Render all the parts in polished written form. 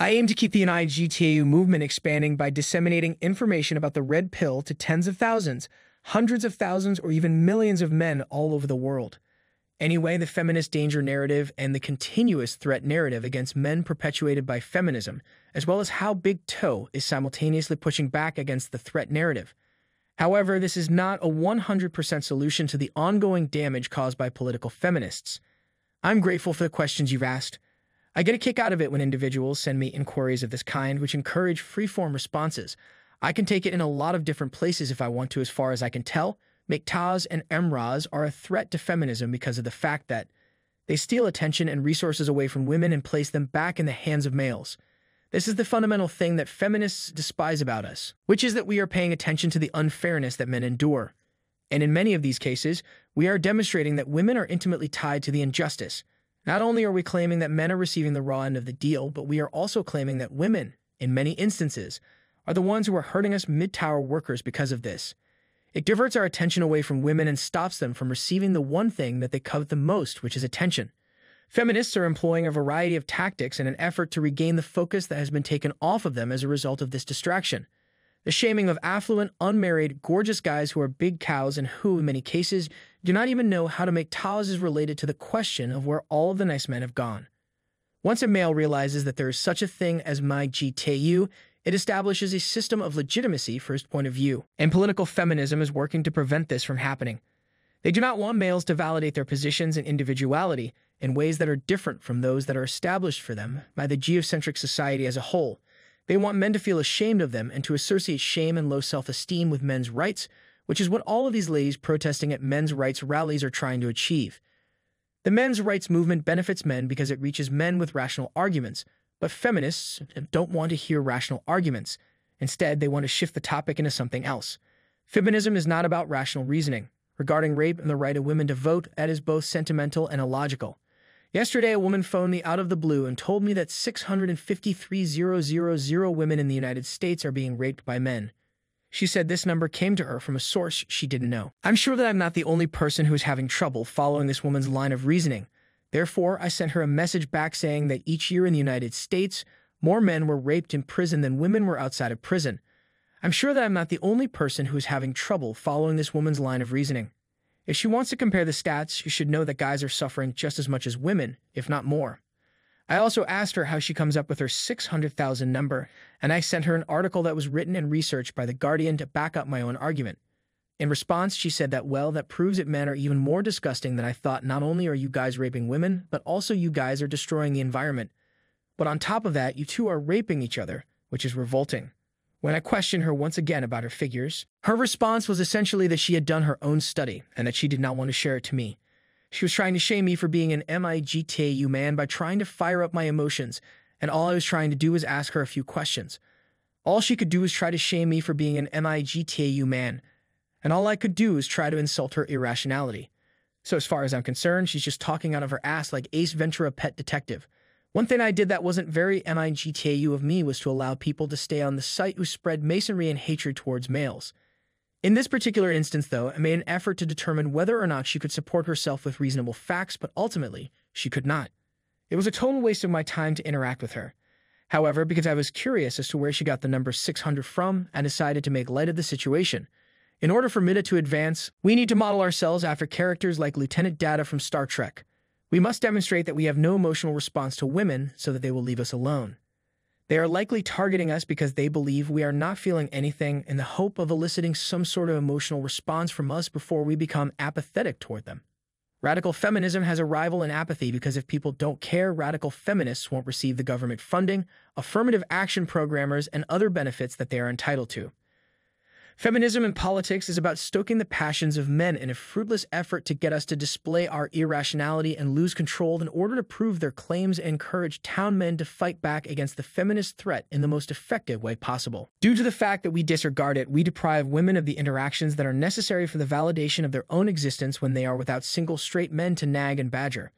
I aim to keep the MGTOW movement expanding by disseminating information about the red pill to tens of thousands, hundreds of thousands, or even millions of men all over the world. Anyway, the feminist danger narrative and the continuous threat narrative against men perpetuated by feminism, as well as how Big Toe is simultaneously pushing back against the threat narrative. However, this is not a 100% solution to the ongoing damage caused by political feminists. I'm grateful for the questions you've asked. I get a kick out of it when individuals send me inquiries of this kind, which encourage free-form responses. I can take it in a lot of different places if I want to. As far as I can tell, MGTOWs and MRAs are a threat to feminism because of the fact that they steal attention and resources away from women and place them back in the hands of males. This is the fundamental thing that feminists despise about us, which is that we are paying attention to the unfairness that men endure. And in many of these cases, we are demonstrating that women are intimately tied to the injustice. Not only are we claiming that men are receiving the raw end of the deal, but we are also claiming that women, in many instances, are the ones who are hurting us mid-tower workers because of this. It diverts our attention away from women and stops them from receiving the one thing that they covet the most, which is attention. Feminists are employing a variety of tactics in an effort to regain the focus that has been taken off of them as a result of this distraction. The shaming of affluent, unmarried, gorgeous guys who are big cows and who, in many cases, do not even know how to make towels is related to the question of where all of the nice men have gone. Once a male realizes that there is such a thing as MGTOW, it establishes a system of legitimacy for his point of view, and political feminism is working to prevent this from happening. They do not want males to validate their positions and individuality in ways that are different from those that are established for them by the geocentric society as a whole. They want men to feel ashamed of them and to associate shame and low self-esteem with men's rights, which is what all of these ladies protesting at men's rights rallies are trying to achieve. The men's rights movement benefits men because it reaches men with rational arguments, but feminists don't want to hear rational arguments. Instead, they want to shift the topic into something else. Feminism is not about rational reasoning. Regarding rape and the right of women to vote, that is both sentimental and illogical. Yesterday, a woman phoned me out of the blue and told me that 653,000 women in the United States are being raped by men. She said this number came to her from a source she didn't know. I'm sure that I'm not the only person who is having trouble following this woman's line of reasoning. Therefore, I sent her a message back saying that each year in the United States, more men were raped in prison than women were outside of prison. I'm sure that I'm not the only person who is having trouble following this woman's line of reasoning. If she wants to compare the stats, you should know that guys are suffering just as much as women, if not more. I also asked her how she comes up with her 600,000 number, and I sent her an article that was written and researched by The Guardian to back up my own argument. In response, she said that, well, that proves that men are even more disgusting than I thought. Not only are you guys raping women, but also you guys are destroying the environment. But on top of that, you two are raping each other, which is revolting. When I questioned her once again about her figures, her response was essentially that she had done her own study and that she did not want to share it to me. She was trying to shame me for being an MGTOW man by trying to fire up my emotions, and all I was trying to do was ask her a few questions. All she could do was try to shame me for being an MGTOW man, and all I could do was try to insult her irrationality. So as far as I'm concerned, she's just talking out of her ass like Ace Ventura Pet Detective. One thing I did that wasn't very MGTOW of me was to allow people to stay on the site who spread masonry and hatred towards males. In this particular instance, though, I made an effort to determine whether or not she could support herself with reasonable facts, but ultimately, she could not. It was a total waste of my time to interact with her. However, because I was curious as to where she got the number 600 from, I decided to make light of the situation. In order for MGTOW to advance, we need to model ourselves after characters like Lieutenant Data from Star Trek. We must demonstrate that we have no emotional response to women so that they will leave us alone. They are likely targeting us because they believe we are not feeling anything in the hope of eliciting some sort of emotional response from us before we become apathetic toward them. Radical feminism has a rival in apathy because if people don't care, radical feminists won't receive the government funding, affirmative action programmers, and other benefits that they are entitled to. Feminism in politics is about stoking the passions of men in a fruitless effort to get us to display our irrationality and lose control in order to prove their claims and encourage town men to fight back against the feminist threat in the most effective way possible. Due to the fact that we disregard it, we deprive women of the interactions that are necessary for the validation of their own existence when they are without single straight men to nag and badger.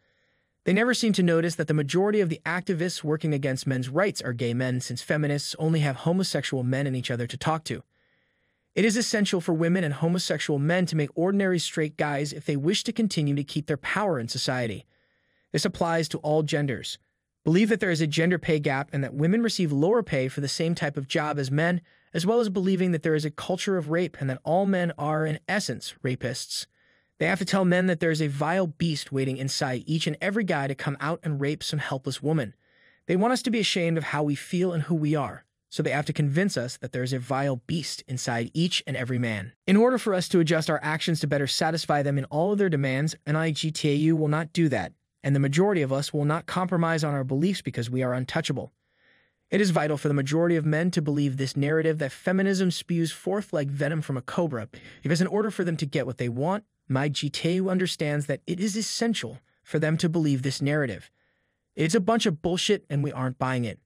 They never seem to notice that the majority of the activists working against men's rights are gay men, since feminists only have homosexual men and each other to talk to. It is essential for women and homosexual men to make ordinary straight guys if they wish to continue to keep their power in society. This applies to all genders. believe that there is a gender pay gap and that women receive lower pay for the same type of job as men, as well as believing that there is a culture of rape and that all men are, in essence, rapists. They have to tell men that there is a vile beast waiting inside each and every guy to come out and rape some helpless woman. They want us to be ashamed of how we feel and who we are, so they have to convince us that there is a vile beast inside each and every man. In order for us to adjust our actions to better satisfy them in all of their demands, MGTOW will not do that, and the majority of us will not compromise on our beliefs because we are untouchable. It is vital for the majority of men to believe this narrative that feminism spews forth like venom from a cobra, because in order for them to get what they want, MGTOW understands that it is essential for them to believe this narrative. It's a bunch of bullshit and we aren't buying it.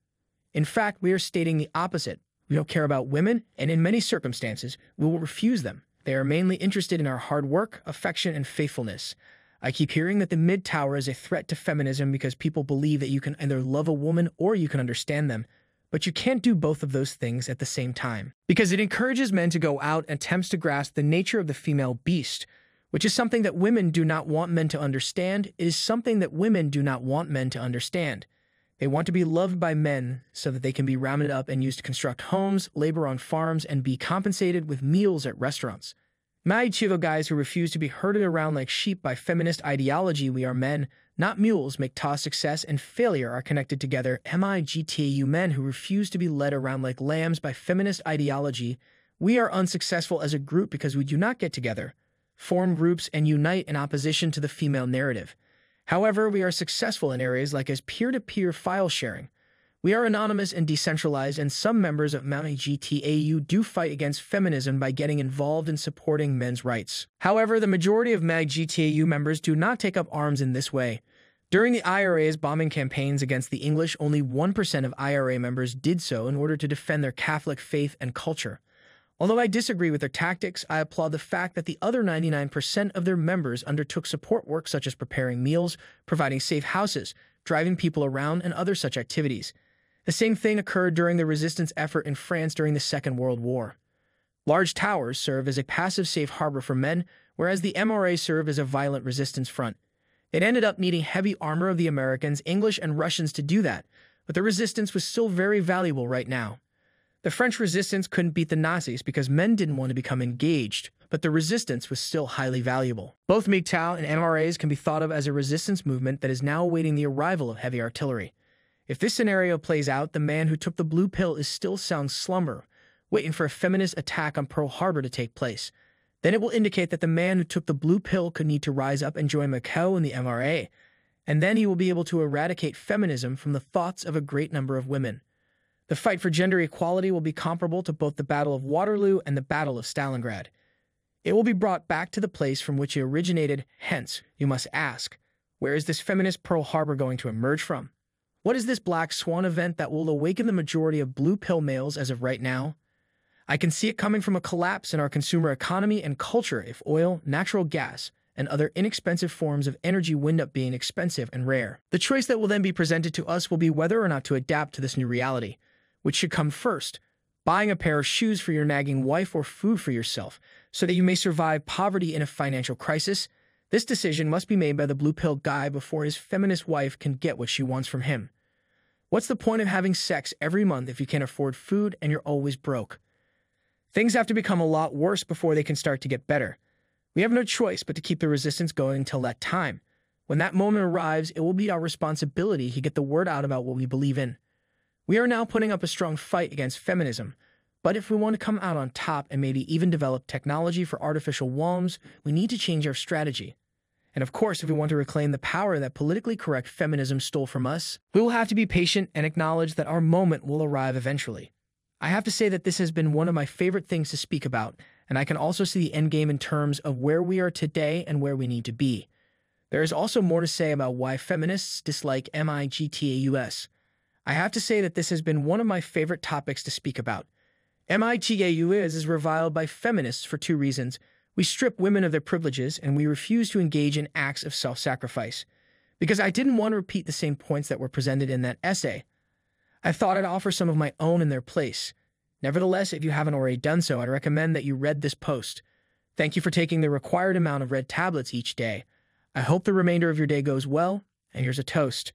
In fact, we are stating the opposite. We don't care about women, and in many circumstances, we will refuse them. They are mainly interested in our hard work, affection, and faithfulness. I keep hearing that the mid-tower is a threat to feminism because people believe that you can either love a woman or you can understand them. But you can't do both of those things at the same time. Because it encourages men to go out and attempts to grasp the nature of the female beast, which is something that women do not want men to understand. It is something that women do not want men to understand. They want to be loved by men so that they can be rounded up and used to construct homes, labor on farms, and be compensated with meals at restaurants. MGTOW guys who refuse to be herded around like sheep by feminist ideology, we are men, not mules, make success and failure are connected together. MGTOW men who refuse to be led around like lambs by feminist ideology, we are unsuccessful as a group because we do not get together, form groups, and unite in opposition to the female narrative. However, we are successful in areas like as peer-to-peer file sharing. We are anonymous and decentralized, and some members of MGTOW do fight against feminism by getting involved in supporting men's rights. However, the majority of MGTOW members do not take up arms in this way. During the IRA's bombing campaigns against the English, only 1% of IRA members did so in order to defend their Catholic faith and culture. Although I disagree with their tactics, I applaud the fact that the other 99% of their members undertook support work such as preparing meals, providing safe houses, driving people around, and other such activities. The same thing occurred during the resistance effort in France during the Second World War. Large towers serve as a passive safe harbor for men, whereas the MRA served as a violent resistance front. It ended up needing heavy armor of the Americans, English, and Russians to do that, but the resistance was still very valuable right now. The French resistance couldn't beat the Nazis because men didn't want to become engaged, but the resistance was still highly valuable. Both MGTOW and MRAs can be thought of as a resistance movement that is now awaiting the arrival of heavy artillery. If this scenario plays out, the man who took the blue pill is still sound slumber, waiting for a feminist attack on Pearl Harbor to take place. Then it will indicate that the man who took the blue pill could need to rise up and join MGTOW and the MRA, and then he will be able to eradicate feminism from the thoughts of a great number of women. The fight for gender equality will be comparable to both the Battle of Waterloo and the Battle of Stalingrad. It will be brought back to the place from which it originated, hence, you must ask, where is this feminist Pearl Harbor going to emerge from? What is this black swan event that will awaken the majority of blue pill males as of right now? I can see it coming from a collapse in our consumer economy and culture if oil, natural gas, and other inexpensive forms of energy wind up being expensive and rare. The choice that will then be presented to us will be whether or not to adapt to this new reality. Which should come first, buying a pair of shoes for your nagging wife or food for yourself, so that you may survive poverty in a financial crisis? This decision must be made by the blue pill guy before his feminist wife can get what she wants from him. What's the point of having sex every month if you can't afford food and you're always broke? Things have to become a lot worse before they can start to get better. We have no choice but to keep the resistance going until that time. When that moment arrives, it will be our responsibility to get the word out about what we believe in. We are now putting up a strong fight against feminism, but if we want to come out on top and maybe even develop technology for artificial wombs, we need to change our strategy. And of course, if we want to reclaim the power that politically correct feminism stole from us, we will have to be patient and acknowledge that our moment will arrive eventually. I have to say that this has been one of my favorite things to speak about, and I can also see the endgame in terms of where we are today and where we need to be. There is also more to say about why feminists dislike MGTOW. I have to say that this has been one of my favorite topics to speak about. MGTOW is reviled by feminists for two reasons. We strip women of their privileges, and we refuse to engage in acts of self-sacrifice. Because I didn't want to repeat the same points that were presented in that essay. I thought I'd offer some of my own in their place. Nevertheless, if you haven't already done so, I'd recommend that you read this post. Thank you for taking the required amount of red tablets each day. I hope the remainder of your day goes well, and here's a toast.